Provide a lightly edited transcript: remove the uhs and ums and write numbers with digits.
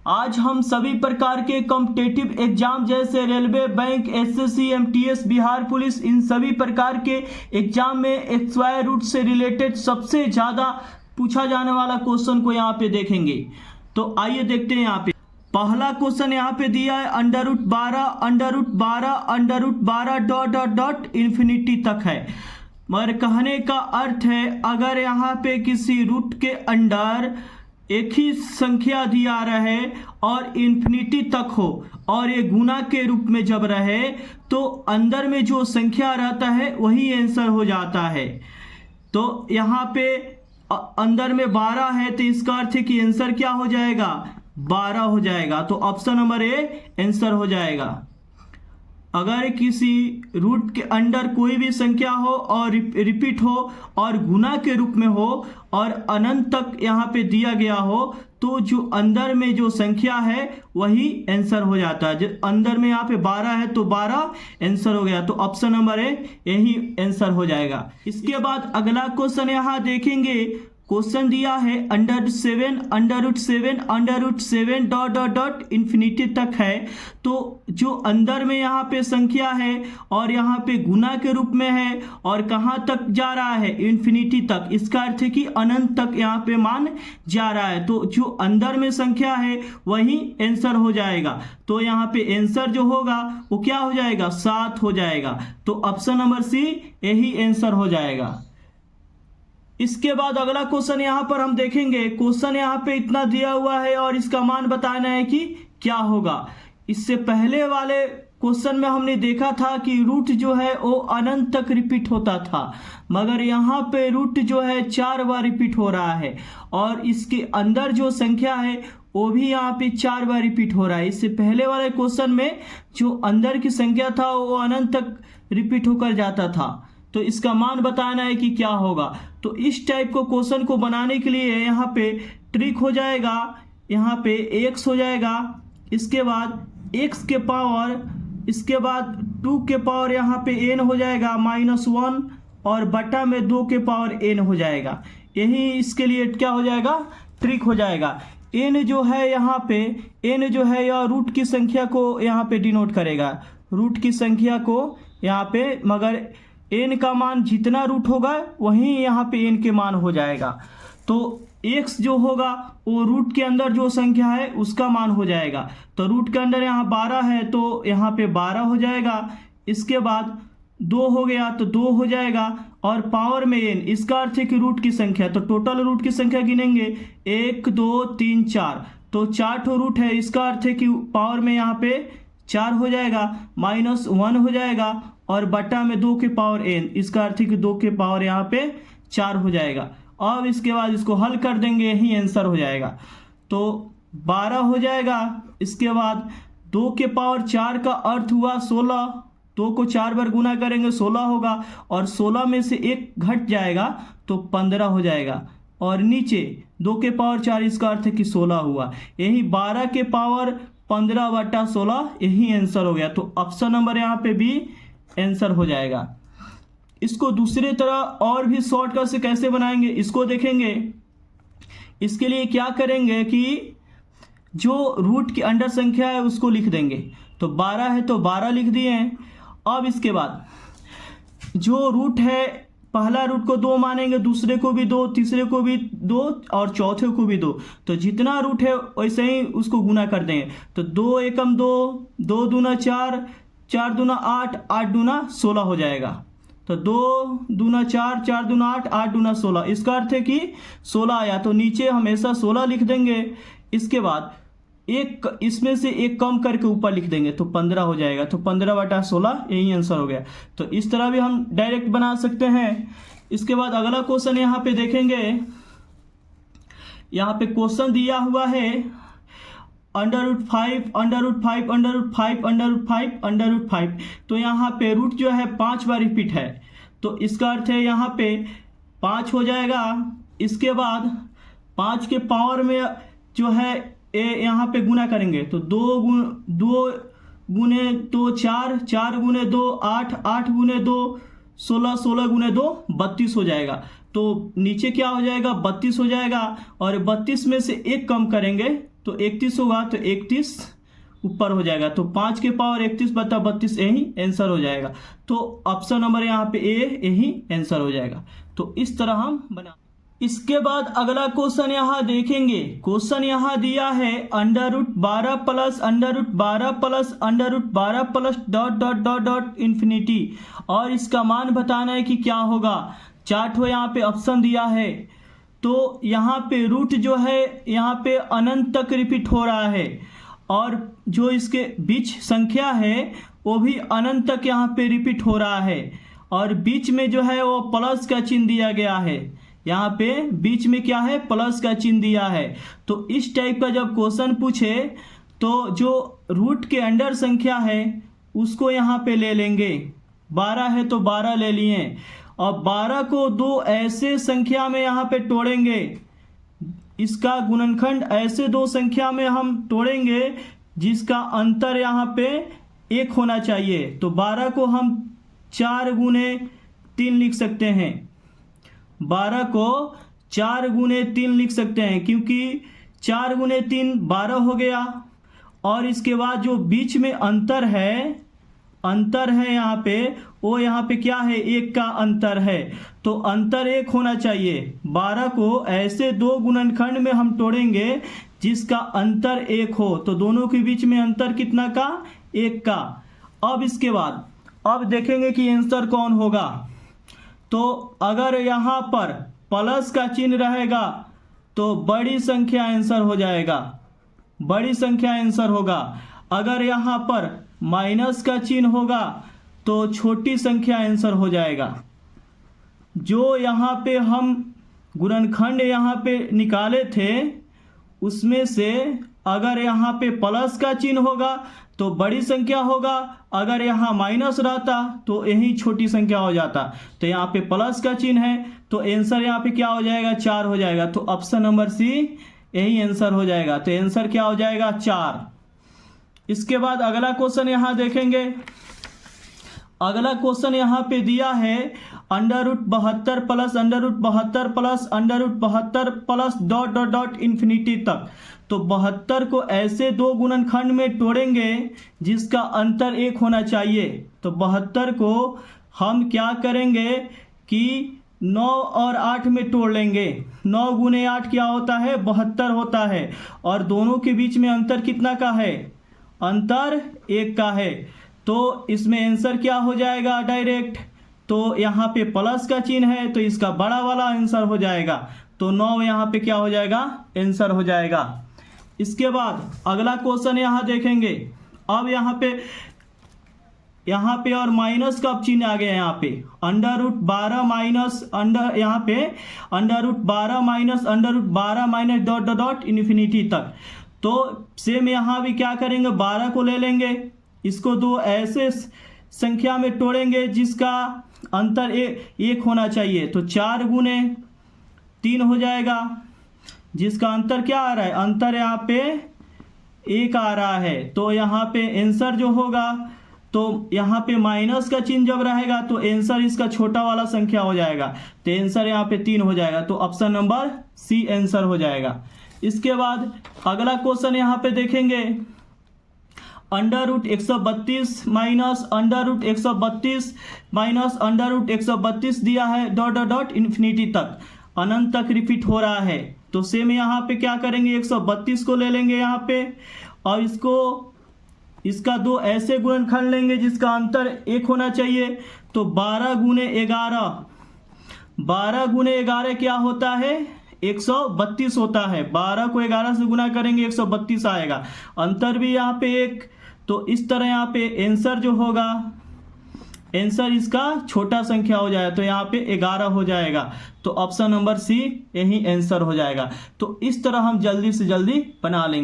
आज हम सभी प्रकार के कॉम्पिटिटिव एग्जाम जैसे railway, bank, SSC, MTS, Bihar police, इन सभी प्रकार के एग्जाम में स्क्वायर रूट से रिलेटेड सबसे ज़्यादा पूछा जाने वाला क्वेश्चन को यहाँ पे देखेंगे। तो आइए देखते हैं। यहाँ पे पहला क्वेश्चन यहाँ पे दिया है √12 डॉट डॉट डॉट इन्फिनिटी तक है। मगर कहने का अर्थ है अगर यहाँ पे किसी रूट के अंडर एक ही संख्या दिया रहे और इन्फिनिटी तक हो और ये गुना के रूप में जब रहे तो अंदर में जो संख्या रहता है वही आंसर हो जाता है। तो यहाँ पे अंदर में 12 है तो इसका अर्थ है कि आंसर क्या हो जाएगा, 12 हो जाएगा। तो ऑप्शन नंबर ए आंसर हो जाएगा। अगर किसी रूट के अंदर कोई भी संख्या हो और रिपीट हो और गुना के रूप में हो और अनंत तक यहाँ पे दिया गया हो तो जो अंदर में जो संख्या है वही आंसर हो जाता है। जो अंदर में यहाँ पे 12 है तो 12 आंसर हो गया। तो ऑप्शन नंबर ए यही आंसर हो जाएगा। इसके बाद अगला क्वेश्चन यहाँ देखेंगे। क्वेश्चन दिया है √7 डॉट डॉट डॉट इन्फिनिटी तक है। तो जो अंदर में यहाँ पे संख्या है और यहाँ पे गुना के रूप में है और कहाँ तक जा रहा है, इन्फिनिटी तक, इसका अर्थ है कि अनंत तक यहाँ पे मान जा रहा है। तो जो अंदर में संख्या है वही आंसर हो जाएगा। तो यहाँ पे आंसर जो होगा वो क्या हो जाएगा, 7 हो जाएगा। तो ऑप्शन नंबर सी यही आंसर हो जाएगा। इसके बाद अगला क्वेश्चन यहाँ पर हम देखेंगे। क्वेश्चन यहाँ पे इतना दिया हुआ है और इसका मान बताना है कि क्या होगा। इससे पहले वाले क्वेश्चन में हमने देखा था कि रूट जो है वो अनंत तक रिपीट होता था, मगर यहाँ पे रूट जो है 4 बार रिपीट हो रहा है और इसके अंदर जो संख्या है वो भी यहाँ पे 4 बार रिपीट हो रहा है। इससे पहले वाले क्वेश्चन में जो अंदर की संख्या था वो अनंत तक रिपीट होकर जाता था। तो इसका मान बताना है कि क्या होगा। तो इस टाइप को क्वेश्चन को बनाने के लिए यहाँ पे ट्रिक हो जाएगा। यहाँ पे x हो जाएगा, इसके बाद x के पावर, इसके बाद 2 के पावर यहाँ पे n हो जाएगा -1 और बटा में 2 के पावर n हो जाएगा। यही इसके लिए क्या हो जाएगा, ट्रिक हो जाएगा। n जो है यहाँ पे, n जो है यह रूट की संख्या को यहाँ पे डिनोट करेगा, रूट की संख्या को यहाँ पे, मगर n का मान जितना रूट होगा वहीं यहाँ पे n के मान हो जाएगा। तो x जो होगा वो रूट के अंदर जो संख्या है उसका मान हो जाएगा। तो रूट के अंदर यहाँ 12 है तो यहाँ पे 12 हो जाएगा। इसके बाद 2 हो गया तो 2 हो जाएगा और पावर में n, इसका अर्थ है कि रूट की संख्या। तो टोटल रूट की संख्या गिनेंगे 1 2 3 4, तो 4 ठो रूट है, इसका अर्थ है कि पावर में यहाँ पे 4 हो जाएगा, -1 हो जाएगा और बटा में 2 के पावर n, इसका अर्थ है कि 2 के पावर यहाँ पे 4 हो जाएगा। अब इसके बाद इसको हल कर देंगे, यही आंसर हो जाएगा। तो 12 हो जाएगा। इसके बाद 2 के पावर 4 का अर्थ हुआ 16, 2 को 4 बार गुना करेंगे 16 होगा और 16 में से 1 घट जाएगा तो 15 हो जाएगा और नीचे 2 के पावर 4, इसका अर्थ है कि 16 हुआ। यही 12 के पावर 15 बटा 16 यही आंसर हो गया। तो ऑप्शन नंबर यहाँ पे भी आंसर हो जाएगा। इसको दूसरे तरह और भी शॉर्टकट से कैसे बनाएंगे इसको देखेंगे। इसके लिए क्या करेंगे कि जो रूट की अंडर संख्या है उसको लिख देंगे। तो 12 है तो 12 लिख दिए हैं। अब इसके बाद जो रूट है, पहला रूट को 2 मानेंगे, दूसरे को भी 2, तीसरे को भी 2 और चौथे को भी 2। तो जितना रूट है वैसे ही उसको गुना कर देंगे। तो 2 एकम 2, 2 दूना 4, 4 दूना 8, 8 दूना 16 हो जाएगा। तो 2 दूना 4, 4 दूना 8, 8 दूना 16, इसका अर्थ है कि 16 आया। तो नीचे हमेशा 16 लिख देंगे। इसके बाद एक इसमें से एक कम करके ऊपर लिख देंगे तो 15 हो जाएगा। तो 15 बटा 16 यही आंसर हो गया। तो इस तरह भी हम डायरेक्ट बना सकते हैं। इसके बाद अगला क्वेश्चन यहाँ पे देखेंगे। यहाँ पे क्वेश्चन दिया हुआ है √5 तो यहाँ पे रूट जो है 5 बार रिपीट है। तो इसका अर्थ है यहाँ पे 5 हो जाएगा। इसके बाद 5 के पावर में जो है यहाँ पे गुना करेंगे तो 2 गुने 2 4, 4 गुने 2 8, 8 गुने 2 16, 16 गुने 2 32 हो जाएगा। तो नीचे क्या हो जाएगा, 32 हो जाएगा और 32 में से 1 कम करेंगे तो 31 होगा, तो 31 ऊपर हो जाएगा, तो 5 के पावर 31/32 यही आंसर हो जाएगा। तो ऑप्शन नंबर यहाँ पे ए यही आंसर हो जाएगा। तो इस तरह हम बना। इसके बाद अगला क्वेश्चन यहाँ देखेंगे। क्वेश्चन यहाँ दिया है √12 plus √12 plus √12 plus dot dot dot dot infinity, और इसका मान बताना है कि क्या होगा। चार्ट हो यहाँ पे ऑप्शन दिया है, तो यहाँ पे रूट जो है यहाँ पे अनंत तक रिपीट हो रहा है, और जो इसके बीच संख्या है वो भी अनंत तक यहाँ पे रिपीट हो रहा है, और बीच में जो है वो प्लस का चिन्ह दिया गया है। यहाँ पे बीच में क्या है, प्लस का चिन्ह दिया है। तो इस टाइप का जब क्वेश्चन पूछे तो जो रूट के अंडर संख्या है उसको यहाँ पे ले लेंगे। 12 है तो 12 ले लिए, और 12 को दो ऐसे संख्या में यहाँ पे तोड़ेंगे, इसका गुणनखंड ऐसे दो संख्या में हम तोड़ेंगे जिसका अंतर यहाँ पे 1 होना चाहिए। तो 12 को हम 4 गुने 3 लिख सकते हैं, 12 को 4 गुने 3 लिख सकते हैं, क्योंकि 4 गुने 3 12 हो गया, और इसके बाद जो बीच में अंतर है यहाँ पे, वो यहाँ पे क्या है, 1 का अंतर है, तो अंतर 1 होना चाहिए। 12 को ऐसे दो गुणनखंड में हम तोड़ेंगे जिसका अंतर 1 हो, तो दोनों के बीच में अंतर कितना का, 1 का। अब इसके बाद अब देखेंगे कि आंसर कौन होगा। तो अगर यहाँ पर प्लस का चिन्ह रहेगा तो बड़ी संख्या आंसर हो जाएगा, बड़ी संख्या आंसर होगा। अगर यहाँ पर माइनस का चिन्ह होगा तो छोटी संख्या आंसर हो जाएगा। जो यहाँ पे हम गुणनखंड यहाँ पे निकाले थे उसमें से अगर यहाँ पे प्लस का चिन्ह होगा तो बड़ी संख्या होगा, अगर यहाँ माइनस रहता तो यही छोटी संख्या हो जाता। तो यहाँ पे प्लस का चिन्ह है तो आंसर यहाँ पे क्या हो जाएगा, 4 हो जाएगा। तो ऑप्शन नंबर सी यही आंसर हो जाएगा। तो आंसर क्या हो जाएगा, 4। इसके बाद अगला क्वेश्चन यहाँ देखेंगे। अगला क्वेश्चन यहाँ पे दिया है √72 plus √72 plus √72 plus dot dot dot infinity तक। तो 72 को ऐसे दो गुणनखंड में तोड़ेंगे जिसका अंतर 1 होना चाहिए। तो 72 को हम क्या करेंगे कि 9 और 8 में तोड़ लेंगे। 9 गुने 8 क्या होता है, 72 होता है, और दोनों के बीच में अंतर कितना का है, अंतर 1 का है। तो इसमें आंसर क्या हो जाएगा डायरेक्ट, तो यहाँ पे प्लस का चिन्ह है तो इसका बड़ा वाला आंसर हो जाएगा। तो 9 यहाँ पे क्या हो जाएगा, आंसर हो जाएगा। इसके बाद अगला क्वेश्चन यहाँ देखेंगे। अब यहाँ पे और माइनस का चिन्ह आ गया। यहाँ पे √12 माइनस यहाँ पे √12 minus √12 minus dot dot dot infinity तक। तो सेम यहाँ भी क्या करेंगे, 12 को ले लेंगे, इसको दो ऐसे संख्या में तोड़ेंगे जिसका अंतर 1 होना चाहिए। तो 4 गुने 3 हो जाएगा, जिसका अंतर क्या आ रहा है, अंतर यहाँ पे 1 आ रहा है। तो यहाँ पे आंसर जो होगा, तो यहाँ पे माइनस का चिन्ह जब रहेगा तो आंसर इसका छोटा वाला संख्या हो जाएगा। तो आंसर यहाँ पे 3 हो जाएगा। तो ऑप्शन नंबर सी आंसर हो जाएगा। इसके बाद अगला क्वेश्चन यहाँ पे देखेंगे। √132 माइनस √132 माइनस √132 दिया है डॉट डॉट डॉट इन्फिनिटी तक, अनंत तक रिपीट हो रहा है। तो सेम यहाँ पे क्या करेंगे, 132 को ले लेंगे यहाँ पे, और इसका दो ऐसे गुणनखंड लेंगे जिसका अंतर 1 होना चाहिए। तो 12 गुने 11, 12 गुने 11 क्या होता है, 132 होता है। 12 को 11 से गुना करेंगे 132 आएगा, अंतर भी यहाँ पे 1। तो इस तरह यहाँ पे आंसर जो होगा, आंसर इसका छोटा संख्या हो जाएगा। तो यहाँ पे 11 हो जाएगा। तो ऑप्शन नंबर सी यही आंसर हो जाएगा। तो इस तरह हम जल्दी से जल्दी बना लेंगे।